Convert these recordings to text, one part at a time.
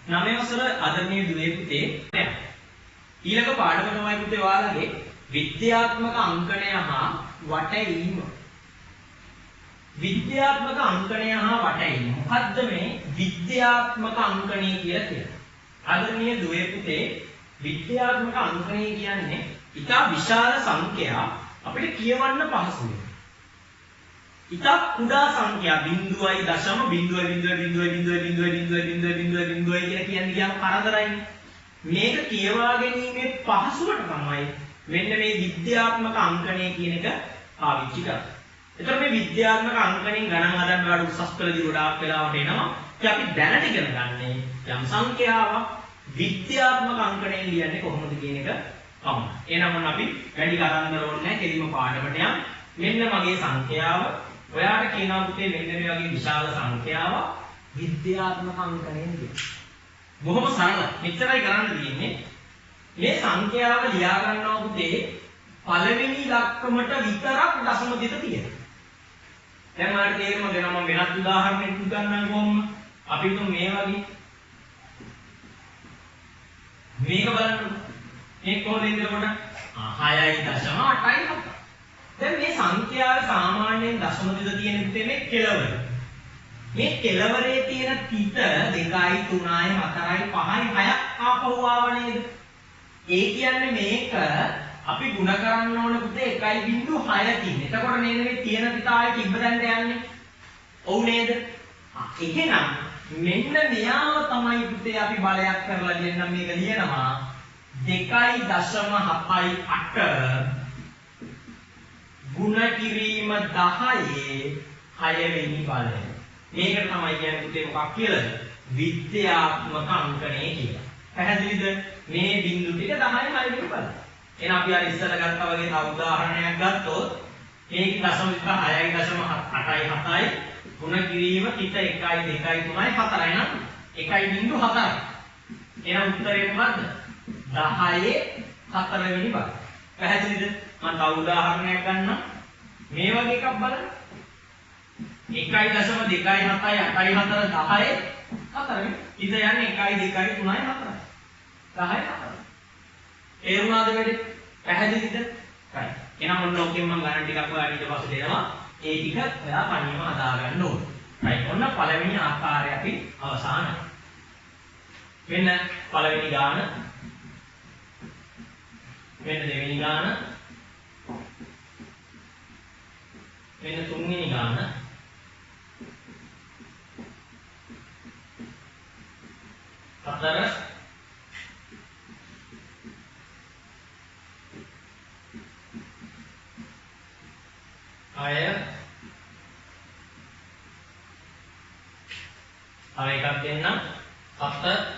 9 වසර ආදරණීය දුවේ පුතේ ඊළඟ පාඩම තමයි පුතේ ඔයාලගේ විද්‍යාත්මක අංකණය හා වටවීම. විද්‍යාත්මක අංකණය හා වටවීම. මොකද්ද මේ විද්‍යාත්මක අංකණය කියලා කියන්නේ? ආදරණීය දුවේ පුතේ විද්‍යාත්මක අංකණය කියන්නේ ඉතා විශාල සංඛ්‍යා අපිට කියවන්න පහසුයි. ඉතා කුඩා සංඛ්‍යා 0.0.0.0.0.0.0.0.0 කියලා කියන්නේ කරදරයිනේ. මේක කියවා ගැනීමේ පහසුවට තමයි මෙන්න මේ විද්‍යාත්මක අංකණය කියන එක පාවිච්චි කරන්නේ. එතකොට මේ විද්‍යාත්මක අංකණයෙන් ගණන් හදන්න වල උසස් පෙළදී ගොඩාක් වෙලාවට එනවා. ඉතින් අපි දැනට ඉගෙන ගන්නේ යම් සංඛ්‍යාවක් විද්‍යාත්මක අංකණයෙන් ලියන්නේ කොහොමද කියන එක තමයි. එහෙනම් මොන අපි වැඩි කරදර ඕනේ නැහැ. කෙලිම පාඩමට යන්න. මෙන්න මගේ සංඛ්‍යාව. ඔයාට කියනවා පුතේ මෙන්න මේ වගේ විශාල සංඛ්‍යාවක් විද්‍යාත්මක අංකණයෙන් ලියන්න. බොහොම සරලයි. මෙච්චරයි කරන්න තියෙන්නේ. මේ සංඛ්‍යාව ලියා ගන්නවා පුතේ පළවෙනි ඉලක්කමට විතරක් දශම දෙක තියෙනවා. දැන් ඔයාලට තේරෙන්න දෙනවා මම වෙනත් උදාහරණයක් ගන්නම් කොහොමද? අපි හිතමු මේ වගේ. මේක බලන්න. මේක කොහොමද එතකොට? 6.8යි. දැන් මේ සංඛ්‍යාවේ සාමාන්‍යයෙන් දශම දෙක තියෙන පුතේ මේ කෙලවර. මේ කෙලවරේ තියෙන තිත 2යි 3යි 4යි 5යි 6ක් ආපහු ආව නේද? ඒ කියන්නේ මේක අපි ಗುಣ කරන්න ඕන පුතේ 1.6 තියෙන. එතකොට නේද මේ තියෙන තිත ආයේ තිබ්බ දැන්ට යන්නේ. ඔව් නේද? එහෙනම් මෙන්න මෙයාව තමයි පුතේ අපි බලයක් කරලා දෙන්නම් මේක ලියනවා 2.78 ගුණ කිරීම 10 6 වෙනි බලය. මේකට තමයි කියන්නේ පුතේ මොකක් කියලාද? විද්‍යාත්මක අංකණය කියලා. පැහැදිලිද? මේ බිංදු ටික 10 6 වෙනි බලය. එහෙනම් අපි අර ඉස්සර ගත්තා වගේ තව උදාහරණයක් ගත්තොත් මේක දශම 6යි දශම 8යි 7යි ගුණ කිරීම පිට 1යි 2යි 3යි 4යි නම් 1.4යි. එහෙනම් උත්තරේ මොකද්ද? 10 4 වෙනි බලය. පැහැදිලිද? මම තව උදාහරණයක් ගන්නම්. මේ වගේ එකක් බලන්න. 1.2 7යි 8යි 4 10 4 ඉත යන්නේ 1යි 2යි 3යි 4යි 10යි 4. තේරුණාද වැඩේ? පැහැදිලිද? හරි. එහෙනම් ඔන්න ඕකෙන් මම ගණන් ටිකක් ඔයාලට ඊට පස්සේ දෙනවා. ඒ ටික ඔයා පණියම හදා ගන්න ඕනේ. හරි. ඔන්න පළවෙනි ආකාරය අපි අවසానයි. මෙන්න පළවෙනි ගාන. මෙන්න දෙවෙනි ගාන. මෙන්න තුන්වෙනි ගාන. හතර අය තව එකක් දෙන්නම් 7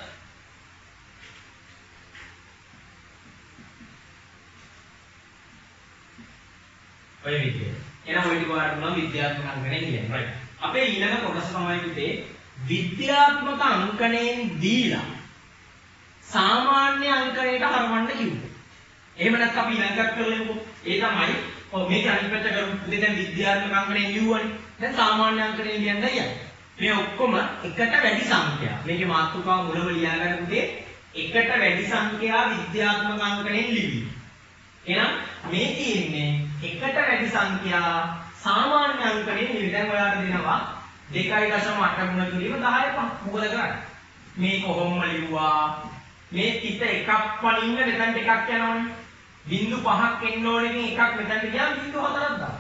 ඔය විදියට. එහෙනම් ඔය ටික ඔයාලට නම් විද්‍යාත්මක අංකණයෙන් ලියන්න. right. අපේ ඊළඟ කොටස තමයි පුතේ විද්‍යාත්මක අංකණයෙන් දීලා සාමාන්‍ය අංකණයට හරවන්න කිව්වේ. එහෙම නැත්නම් අපි ඊළඟට කරලෙමු. ඒ තමයි මේක අනිත් පැත්ත කරමු. පුතේ දැන් විද්‍යාත්මක අංකණයෙන් ලියුවනේ. දැන් සාමාන්‍ය අංකණයෙන් ලියන්න යන්නේ. මේ ඔක්කොම එකට වැඩි සංඛ්‍යා. මේකේ මාතෘකාව මුලව ලියාගන්න පුතේ එකට වැඩි සංඛ්‍යා විද්‍යාත්මක අංකණයෙන් ලිවි. එහෙනම් මේ තියෙන්නේ එකට වැඩි සංඛ්‍යා සාමාන්‍ය අංකණයෙන් ලිවි. දැන් ඔයාලට දෙනවා 2.8 ගුණ කිරීම 10 මොකද කරන්නේ? මේ කොහොමද ලිව්වා? මේ තිත එකක් වලින් මෙතනට එකක් යනවනේ. බිංදු 5ක් එන්න ඕනේ එකක් මෙතනට ගියාම බිංදු 4ක් දානවා.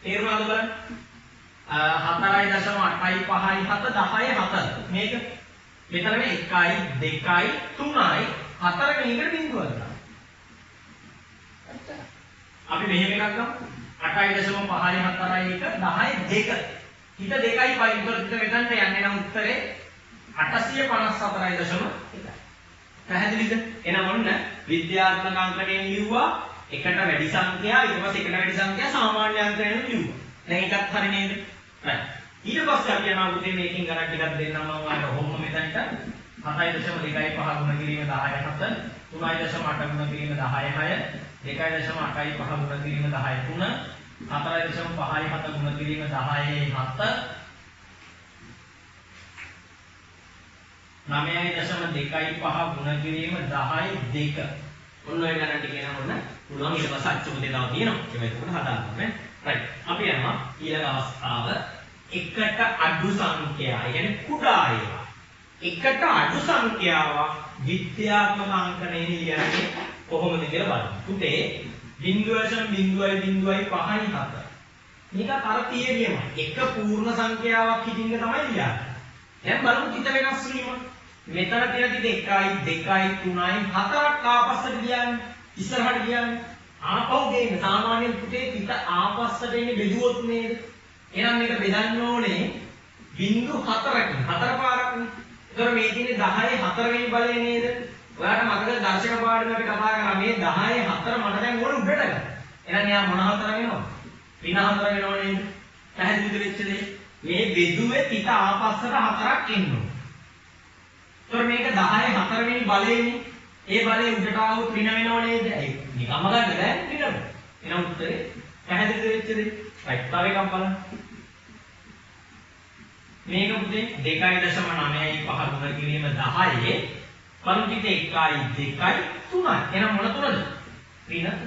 තේරුණාද බලන්න? 4.8යි 5යි 7 10යි 4. මේක මෙතන 1යි 2යි 3යි 4 මේකට බිංදුවක් දානවා. අපි මෙහෙම එකක් ගමු. 8.5යි 4යි 1 10යි 2. හිත 2යි 5යි උතර මෙතනට යන්නේ නම් උත්තරේ 854.1. පැහැදිලිද? එහෙනම් ඔන්න විද්‍යාත්මක අංකණයෙන් ලිව්වා එකට වැඩි සංඛ්‍යා ඊට පස්සේ එකට වැඩි සංඛ්‍යා සාමාන්‍ය අංකණයෙන් ලිව්වා. දැන් එකක් හරි නේද? right. ඊට පස්සේ අපි යනවා පුතේ මේකෙන් ගණන් ටිකක් දෙන්නම් මම ඔයාලට ඔහොම මෙතනට 7.25 ගුණ කිරීම 10 7 3.8 ගුණ කිරීම 10 6 2.8යි 5 ගුණ කිරීම 10 3 4.5යි 7 ගුණ කිරීම 10 7 9.25 ගුණ කිරීම 10 2. ඔන්න ඔය ගණන් ටික එනකොට පුළුවන් ඊට පස්සේ අච්චුපතේ තව තියෙනවා. ඒක එතකොට හදාගන්න නේ. රයිට්. අපි යනවා ඊළඟ අවස්ථාව එකට අඩු සංඛ්‍යා. ඒ කියන්නේ කුඩා ඒවා. එකට අඩු සංඛ්‍යාවක් විද්‍යාත්මක අංකණයෙන් ලියන්නේ කොහොමද කියලා බලමු. පුතේ 0.0.5 මේක අර තියෙන්නම එක පූර්ණ සංඛ්‍යාවක් හිටින්න තමයි ලියන්නේ. දැන් බලමු කිත වෙනස් වීම. මෙතන තියෙන 1 2 3 4ක් ආපස්සට ගියානේ. ඉස්සරහට ගියානේ. ආපහු ගේන්න සාමාන්‍යයෙන් පුතේ පිට ආපස්සට එන්නේ බෙදුවොත් නේද? එහෙනම් මේක බෙදන්න ඕනේ 0.4කින්. 4 පාරක්නේ. ඒතර මේ තියෙන්නේ 10 4 වෙනි බලය නේද? ඔයාලට මතකද දර්ශක පාඩමේ අපි කතා කරා මේ 10 4 මට දැන් ඕනේ උඩට ගන්න. එහෙනම් එයා මොන 4 වෙනවද? ඍණ 4 වෙනව නේද? පැහැදිලිද වෙච්ච දේ? මේ බෙදුවේ පිට ආපස්සට 4ක් එන්නේ. ඒතර මේක 10 4 වෙනි බලයනේ. ඒ බලය උඩට ආවොත් ඍණ වෙනව නේද? ඒක නිකම්ම ගන්න බෑ ඍණ. එහෙනම් උත්තරේ පැහැදිලිද වෙච්ච දේ? රයිට්. තව එකක් බලන්න. මේක පුතේ 2.95 ගුණ කිරීම 10 පරිපිට 1 2 3. එහෙනම් මොන තුනද? ඍණ.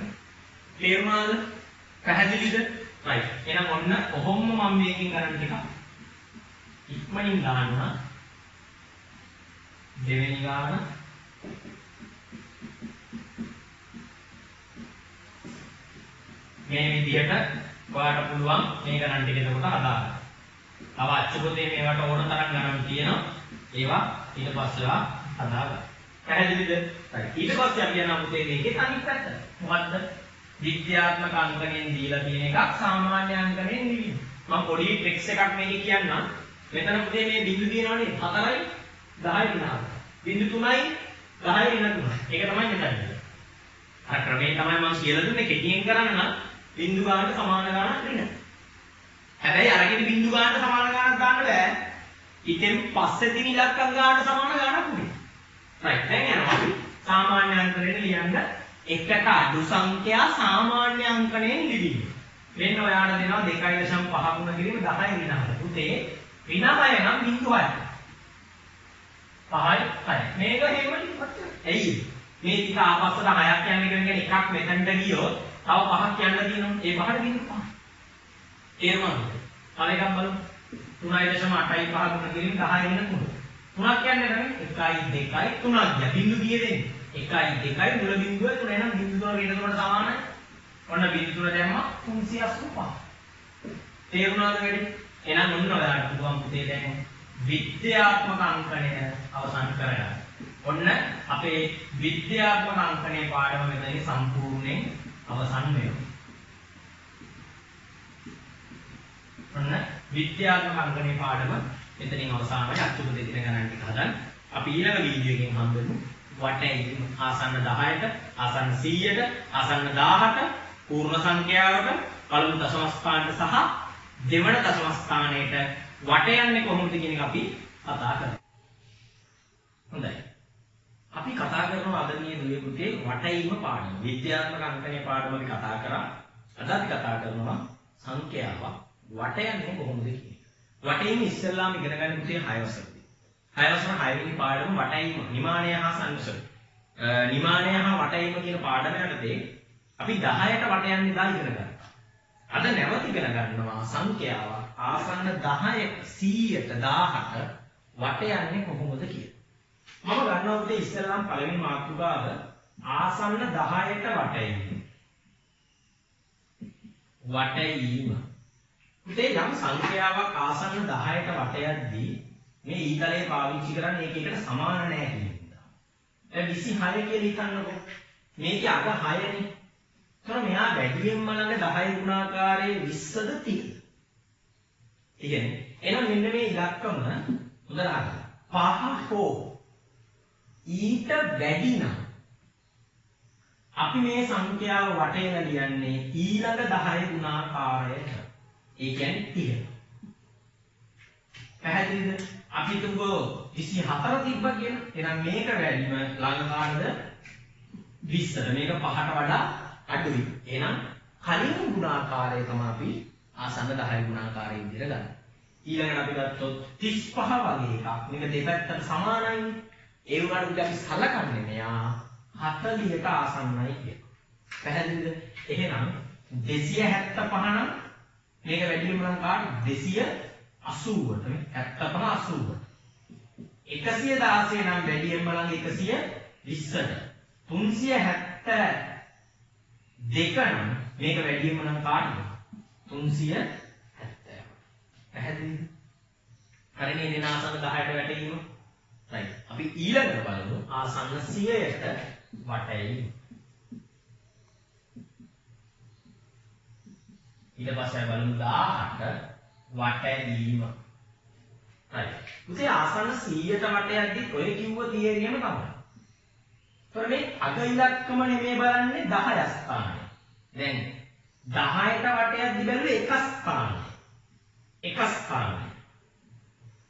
තේරුණාද? පැහැදිලිද? රයිට්. එහෙනම් ඔන්න කොහොම මම මේකෙන් ගණන් ටික ඉක්මනින් දාන්න. දෙවෙනි ගාන මේ විදිහට ඔයාලට පුළුවන් මේ ගණන් ටික එතකොට හදාගන්න. තව අච්චුපතේ මේවට ඕන තරම් ගණන් තියෙනවා. ඒවා ඊට පස්සේවා හදාගන්න. පැහැදිලිද? right. ඊට පස්සේ අපි යනවා පුතේ මේකේ අනිත් පැත්ත. මොකද්ද? විද්‍යාත්මක අංකණයෙන් දීලා තියෙන එකක් සාමාන්‍ය අංකණයෙන් නෙවෙයි. මම පොඩි ට්‍රික්ස් එකක් මේකේ කියන්නම්. මෙතන පුතේ මේ බිංදු තියෙනවනේ 4යි 10යි ඍණ. බිංදු 3යි 10යි ඍණ 3. ඒක තමයි මෙතන. අර ක්‍රමේ තමයි මම කියලා දුන්නේ කෙටියෙන් කරන්න නම් බිංදු ගානට සමාන ගානක් ඍණ. හැබැයි අරගෙන බිංදු ගානට සමාන ගානක් දාන්න බෑ. ඉතින් පස්සේ තියෙන ඉලක්කම් ගානට සමාන ගානක් උනේ. right. දැන් යනවා අපි සාමාන්‍ය අංකණයෙන් ලියන්න එකට අඩු සංඛ්‍යා සාමාන්‍ය අංකණයෙන් ලිවීම. මෙන්න ඔයාලට දෙනවා 2.5 ගුණ කිරීම 10 ඍණ 4. පුතේ ඍණ 6 නම් බිංදු 6. 5යි 6. මේක හේම ලියපත්. ඇයි? මේ ටික ආපස්සට 6ක් යන එක කියන්නේ එකක් මෙතනට ගියොත් තව 5ක් යන්න තියෙනවා. ඒ 5ට බිංදු 5. තේරුණාද? තව එකක් බලමු. 3.85 ගුණ කිරීම 10 ඍණ 3. 3ක් කියන්නේ නැහැ 1 2 3ක් ගියා. බිංදු කීයද එන්නේ? 1 2 මුල බිංදුව 3 එහෙනම් බිංදු 3 ඍණ 3ට සමානයි. ඔන්න බිංදු 3 දැම්මා 385. තේරුණාද වැඩි? එහෙනම් ඔන්න ඔයාලට පුළුවන් පුතේ දැන් විද්‍යාත්මක අංකණය අවසන් කරගන්න. ඔන්න අපේ විද්‍යාත්මක අංකණයේ පාඩම මෙතනින් සම්පූර්ණයෙන් අවසන් වෙනවා. ඔන්න විද්‍යාත්මක අංකණයේ පාඩම මෙතනින් අවසානයි. අච්චුපතේ තියෙන ගණන් ටික හදන්න. අපි ඊළඟ වීඩියෝ එකෙන් හම්බෙමු. වටේ ආසන්න 10ට, ආසන්න 100ට, ආසන්න 1000ට, පූර්ණ සංඛ්‍යාවට, පළමු දශම ස්ථානට සහ දෙවන දශම ස්ථානයට වට යන්නේ කොහොමද කියන එක අපි කතා කරමු. හොඳයි. අපි කතා කරනවා අද මේ දුවේ පුතේ වටේම පාඩම. විද්‍යාත්මක අංකණයේ පාඩම අපි කතා කරා. අද අපි කතා කරනවා සංඛ්‍යාවක් වට යන්නේ කොහොමද කියන එක. වටේම ඉස්සෙල්ලාම ඉගෙන ගන්න පුතේ 6 වසරේදී. 6 වසර 6 වෙනි පාඩම වටේම නිමානය හා සංසර්. නිමානය හා වටේම කියන පාඩම යටතේ අපි 10ට වට යන්නේ දා ඉගෙන ගන්නවා. අද නැවත ඉගෙන ගන්නවා සංඛ්‍යාවක් ආසන්න 10 100ට 1000ට වට යන්නේ කොහොමද කියලා. මම ගන්නවා පුතේ ඉස්සෙල්ලාම පළවෙනි මාතෘකාව ආසන්න 10ට වටේම. වටේම පුතේ යම් සංඛ්‍යාවක් ආසන්න 10ට වට යද්දී මේ ඊතලයේ පාවිච්චි කරන්නේ ඒකේකට සමාන නැහැ කියන එක. දැන් 26 කියලා හිතන්නකෝ. මේකේ අග 6නේ. ඒතර මෙහා වැඩියෙන්ම ළඟ 10 ගුණාකාරයේ 20ද 30ද? ඒ කියන්නේ එහෙනම් මෙන්න මේ ඉලක්කම හොඳට අහගන්න. 5 හෝ ඊට වැඩි නම් අපි මේ සංඛ්‍යාව වටේම ලියන්නේ ඊළඟ 10 ගුණාකාරයට. ඒ කියන්නේ 30. පැහැදිලිද? අපි තුඹෝ 24 තිබ්බා කියන. එහෙනම් මේක වැඩිම ළඟ කාටද? 20ට. මේක 5ට වඩා අඩුයි. එහෙනම් කලින් ගුණාකාරය තමයි අපි ආසන්න 10 ගුණාකාරයෙන් විදිහට ගන්න. ඊළඟට අපි ගත්තොත් 35 වගේ එකක්. මේක දෙපැත්තට සමානයි. ඒ වුණාට අපි සලකන්නේ මෙයා 40ට ආසන්නයි කියලා. පැහැදිලිද? එහෙනම් 275 නම් මේක වැඩිම නම් කාට 280ට 75 80ට 116 නම් වැඩිම නම් 120ට 372 නම් මේක වැඩිම නම් කාටද 370 පැහැදිලිද? හරිනේ නේ ආසන්න 10ට වැටීම. right අපි ඊළඟට බලමු ආසන්න 100ට වටේීම. ඊට පස්සේ බලමු 1000ට වටේීම. right උසේ ආසන්න 100ට වටයක්දී ඔය කිව්ව තියරියම තමයි. ඒතර මේ අග ඉලක්කම නෙමෙයි බලන්නේ 10 ස්ථානය. දැන් 10ට වටයක්දී බැලුවේ එක ස්ථානය. එක ස්ථානය.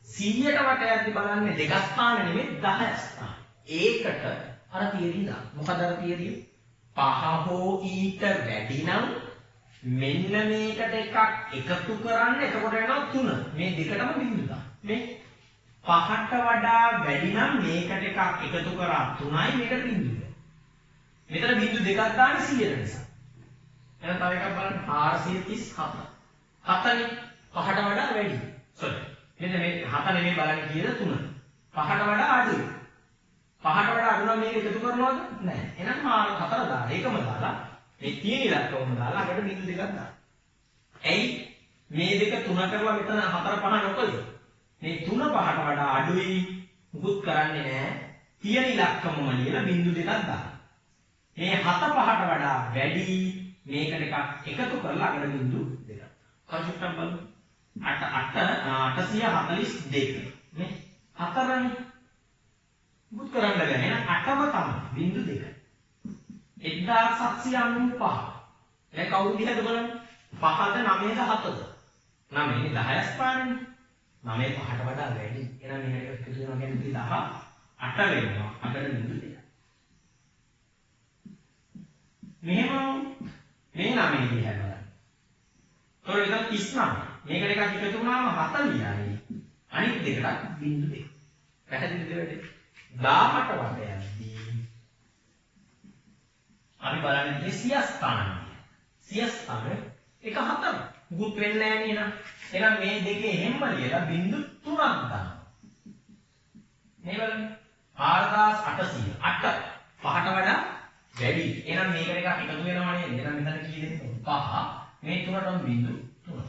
100ට වටයක්දී බලන්නේ දෙක ස්ථාන නෙමෙයි 10 ස්ථාන. ඒකට අර තියරිය දාන්න. මොකද අර තියරිය? පහ හෝ ඊට වැඩි නම් මෙන්න මේකට එකක් එකතු කරන්න එතකොට වෙනවා 3. මේ දෙකටම බිඳු දාන්න. මේ 5ට වඩා වැඩි නම් මේකට එකක් එකතු කරා 3යි මේකට බිඳුව. මෙතන බිඳු දෙකක් දාන්න 100ට නිසා. එහෙනම් තව එකක් බලන්න 437. 7නේ 5ට වඩා වැඩි. sorry. මෙන්න මේ 7 නෙමෙයි බලන්නේ කියලා 3. 5ට වඩා අඩුයි. 5ට වඩා අඩු නම් මේක එකතු කරනවද? නැහැ. එහෙනම් 4 දාලා ඒකම දාලා මේ තියෙන ඉලක්කවම දාලා අකට බිඳු දෙකක් දාන්න. ඇයි මේ දෙක 3 කරලා මෙතන 4 5 නොකළේ? මේ 3 5ට වඩා අඩුයි මුකුත් කරන්නේ නැහැ. තියෙන ඉලක්කමම ලියලා බිඳු දෙකක් දාන්න. මේ 7 5ට වඩා වැඩි මේකට එකක් එකතු කරලා අකට බිඳු දෙකක්. කන්සෙප්ට් එක බලමු. 842 නේ 4නේ මුකුත් කරන්න බෑ. එහෙනම් 8ම තමයි බිඳු දෙක. 1795. දැන් කවුරු දිහාද බලන්නේ? 5ද 9ද 7ද? 9 නේ 10 ස්ථානෙනේ. 9 5ට වඩා වැඩි. එහෙනම් මේකට එකතු කරනවා කියන්නේ 18 වෙනවා. අකට බිඳු දෙක. මෙහෙම මේ 9 දිහා බලන්න. තොර විතර 39. මේකට එකක් එකතු වුණාම 40යි. අනිත් දෙකට බිඳු දෙක. පැහැදිලිද වැඩේ? 18 වටයක්දී අපි බලන්නේ 100 ස්ථානය. 100 ස්ථාන එක 4. මුකුත් වෙන්නේ නැහැ නේද? එහෙනම් මේ දෙකේ හැම ලියලා බිඳු 3ක් දානවා. මේ බලන්න 4800. 8 5ට වඩා වැඩි. එහෙනම් මේකට එකක් එකතු වෙනවා නේද? එහෙනම් මෙතන කී දෙනෙක්? 5. මේ 3ටම බිඳු 3.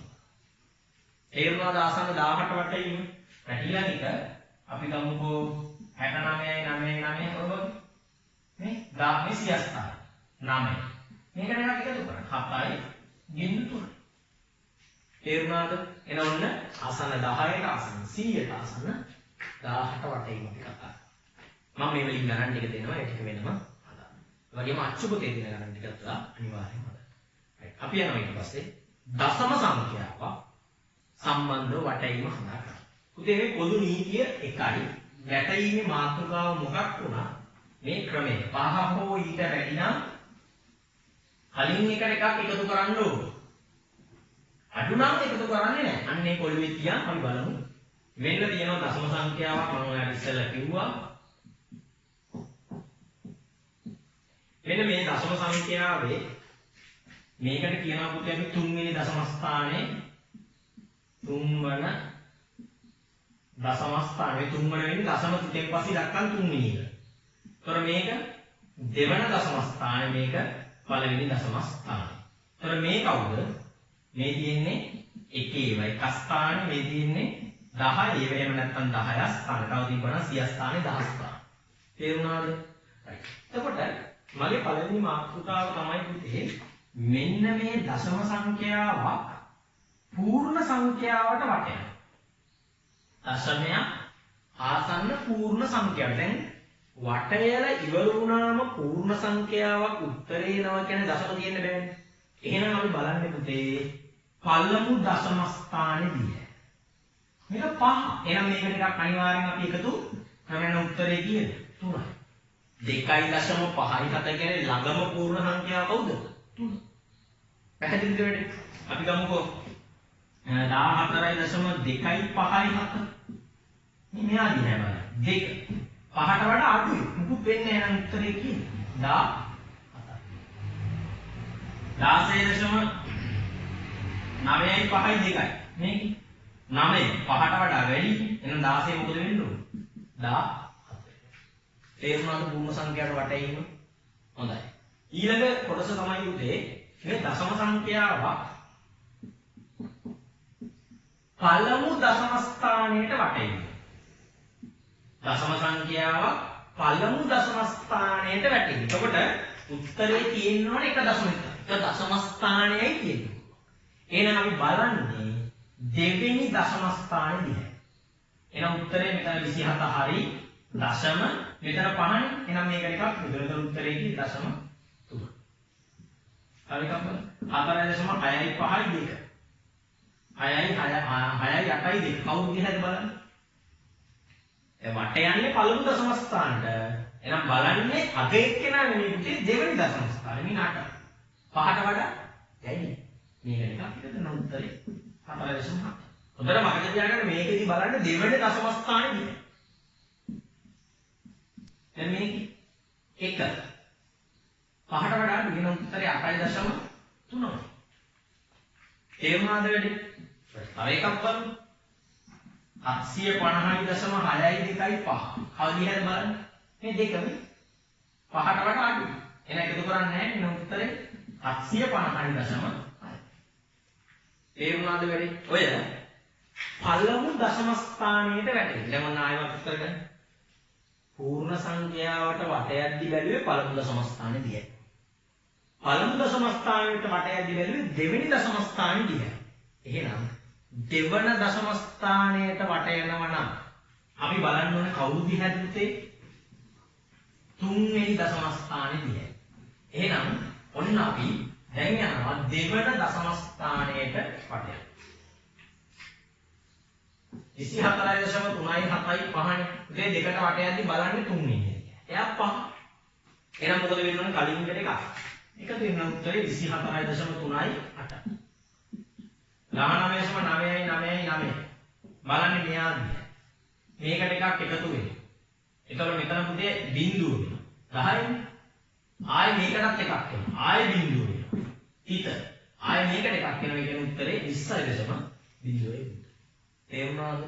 තේරුණාද ආසන්න 18 වටේම? පැටිලා එක අපි ගමුකෝ 69යි 9යි 9යි කරගමු. මේ 10 මේ 100 ස්ථාන 9. මේකට එකක් එකතු කරන්න. 7යි බිඳු 3. තේරුණාද? එන ඔන්න ආසන්න 10ට ආසන්න 100ට ආසන්න 18 වටේම අපි කතා කරා. මම මේ වලින් ගණන් ටික දෙනවා ඒ ටික වෙනම හදාගන්න. ඒ වගේම අච්චුපතේ දෙන ගණන් ටිකත් අනිවාර්යයෙන්ම හදාගන්න. right. අපි යනවා ඊට පස්සේ දශම සංඛ්‍යාවක් සම්බන්ධව වටේම හදාගන්න. උදේ මේ පොදු නීතිය එකයි. වැටීමේ මාතෘකාව මොකක් වුණා? මේ ක්‍රමය. 5 හෝ ඊට වැඩි නම් කලින් එකට එකක් එකතු කරන්න ඕන. අඩු නම් එකතු කරන්නේ නැහැ. අන්න ඒ පොළවේ තියන් අපි බලමු. මෙන්න තියෙනවා දශම සංඛ්‍යාවක් මම ඔයාලට ඉස්සෙල්ලා කිව්වා. මෙන්න මේ දශම සංඛ්‍යාවේ මේකට කියනවා පුතේ අපි 3 වෙනි දශම ස්ථානයේ 3 වන දශම ස්ථානයේ 3 වෙනි දශම තුනෙන් පස්සේ දක්වන 3 වෙනි එක. ඒතර මේක දෙවන දශම ස්ථානයේ මේක පළවෙනි දශම ස්ථානය. ඒතර මේ කවුද? මේ තියෙන්නේ එකේ වයි එක ස්ථානේ මේ තියෙන්නේ 10 ඒව එහෙම නැත්නම් 10 ස්ථාන. තව තිබුණා 100 ස්ථානේ 10 ස්ථාන. තේරුණාද? right. එතකොට මගේ පළවෙනි මාතෘකාව තමයි පුතේ මෙන්න මේ දශම සංඛ්‍යාවක් පූර්ණ සංඛ්‍යාවට වටයනවා. දශමයක් ආසන්න පූර්ණ සංඛ්‍යාව. දැන් වටයල ඉවර වුණාම පූර්ණ සංඛ්‍යාවක් උත්තරේ එනවා කියන්නේ දශම තියෙන්න බෑනේ. එහෙනම් අපි බලන්නේ පුතේ පළමු දශම ස්ථානේදී. මේක 5. එහෙනම් මේකට එකක් අනිවාර්යෙන් අපි එකතු කරන උත්තරේ කීයද? 3යි. 2.5යි 7 කියන්නේ ළඟම පූර්ණ සංඛ්‍යාව කවුද? 3. පැහැදිලිද වෙන්නේ? අපි ගමුකෝ 14.257. මේ මෙහා දිහා බලන්න. 2. 5ට වඩා අඩුයි. මුකුත් වෙන්නේ නැහැ නම් උත්තරේ කියන්නේ. 16.9යි 5යි 2යි. මේක 9 5ට වඩා වැඩි. එහෙනම් 16 මොකද වෙන්න ඕන? 17. තේරුණාද පූර්ණ සංඛ්‍යාවට වටේීම? හොඳයි. ඊළඟ කොටස තමයි උදේ මේ දශම සංඛ්‍යාවක් පළමු දශම ස්ථානයට වටේීම. දශම සංඛ්‍යාවක් පළමු දශම ස්ථානයට වැටෙන්නේ. එතකොට උත්තරේ තියෙනවනේ එක දශමයක. එක දශම ස්ථානයයි තියෙන්නේ. එහෙනම් අපි බලන්නේ දෙවෙනි දශම ස්ථානේ දිහා. එහෙනම් උත්තරේ මෙතන 27 හරි දශම මෙතන 5නේ. එහෙනම් මේක එකක් මෙතන උත්තරේ කි දශම 3. තව එකක් බලන්න. 4.6යි 5යි 2. 6යි 8යි 2. කවුරු දිහාද බලන්න? වටේ යන්නේ පළමු දශම ස්ථානට. එහෙනම් බලන්නේ අග එක්කෙනා නෙමෙයි පුතේ දෙවෙනි දශම ස්ථානේ. මේ 8. 5ට වඩා වැඩි. මේක එකක් හිතන උත්තරේ 4.7. හොඳට මතක තියාගන්න මේකෙදි බලන්න දෙවෙනි දශම ස්ථානේ දිහා. දැන් මේක 1. 5ට වඩා වෙන උත්තරේ 8.3. තේරුණාද වැඩි? තව එකක් බලමු. 750.6යි 2යි 5. කවදිහද බලන්න? මේ දෙකම 5ට වඩා අඩුයි. එහෙනම් එකතු කරන්නේ නැහැ වෙන උත්තරේ 750.6. තේරුණාද වැඩි? ඔය පළමු දශම ස්ථානයට වැටෙන්නේ. දැන් ඔන්න ආයෙත් උත්තර ගන්න. පූර්ණ සංඛ්‍යාවට වටයද්දි බැලුවේ පළමු දශම ස්ථානේ දිහා. පළමු දශම ස්ථානයට වටයද්දි බැලුවේ දෙවෙනි දශම ස්ථානේ දිහා. එහෙනම් දෙවන දශම ස්ථානයට වට යනවා නම් අපි බලන්න ඕනේ කවුරු දිහාද පුතේ? තුන්වෙනි දශම ස්ථානේ දිහා. එහෙනම් ඔන්න අපි දැන් යනවා දෙවන දශම ස්ථානයට වට යන්න. 24.3යි 7යි 5නේ. මේ දෙකට වට යද්දි බලන්නේ තුන්වෙනි. එයා 5. එහෙනම් මොකද වෙන්න ඕනේ කලින් එකට එකක්. එකතු වෙන උත්තරේ 24.3යි 8. 19.9යි 9යි 9. බලන්නේ මෙයාද? මේකට එකක් එකතු වෙනවා. එතකොට මෙතන පුතේ බිංදුව වෙනවා. 10යි. ආයෙ මේකටත් එකක් වෙනවා. ආයෙ බිංදුව වෙනවා. හිත. ආයෙ මේකට එකක් වෙනවා. ඒ කියන්නේ උත්තරේ 20.0 තේරුණාද?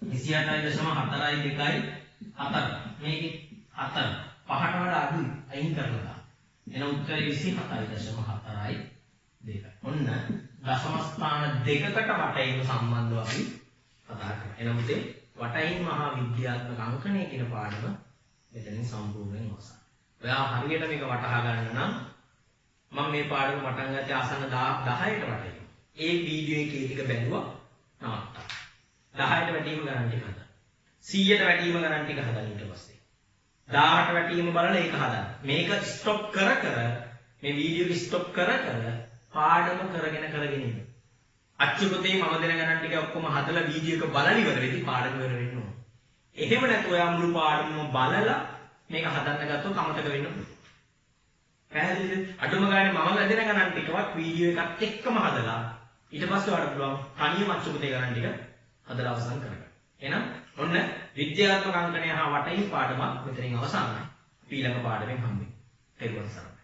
28.4යි 2යි 4. මේකේ 4. 5ට වඩා අඩුයි. අයින් කරලා දාන්න. එහෙනම් උත්තරේ 27.4යි 2. ඔන්න දශම ස්ථාන දෙකකට වටේම සම්බන්ධව අපි කතා කරා. එහෙනම් උදේ වටයින් මහා විද්‍යාත්මක අංකණය කියන පාඩම මෙතනින් සම්පූර්ණයෙන් අවසන්. ඔයා හරියට මේක වටහා ගන්න නම් මම මේ පාඩම පටන් ගත්තේ ආසන්න 10ට වටේ. ඒ වීඩියෝ එකේ ටික බැලුවා නවත්තා. 10ට වැටීම ගණන් ටික හදන්න. 100ට වැටීම ගණන් ටික හදන්න ඊට පස්සේ. 1000ට වැටීම බලලා ඒක හදන්න. මේක ස්ටොප් කර මේ වීඩියෝ එක ස්ටොප් කර පාඩම කරගෙන ඉන්න. අච්චු පොතේ මම දෙන ගණන් ටික ඔක්කොම හදලා වීඩියෝ එක බලලා ඉවර වෙද්දි පාඩම ඉවර වෙන්න ඕන. එහෙම නැත්නම් ඔයා මුළු පාඩමම බලලා මේක හදන්න ගත්තොත් අමතක වෙන්න පුළුවන්. පැහැදිලිද? අඩුම ගානේ මම දෙන ගණන් ටිකවත් වීඩියෝ එකත් එක්කම හදලා ඊට පස්සේ ඔයාලට පුළුවන් තනියම අච්චු පොතේ ගණන් ටික හදලා අවසන් කරගන්න. එහෙනම් ඔන්න විද්‍යාත්මක අංකණය හා වටයින් පාඩමක් මෙතනින් අවසන්යි. ඊළඟ පාඩමෙන් හම්බෙමු. තෙරුවන් සරණයි.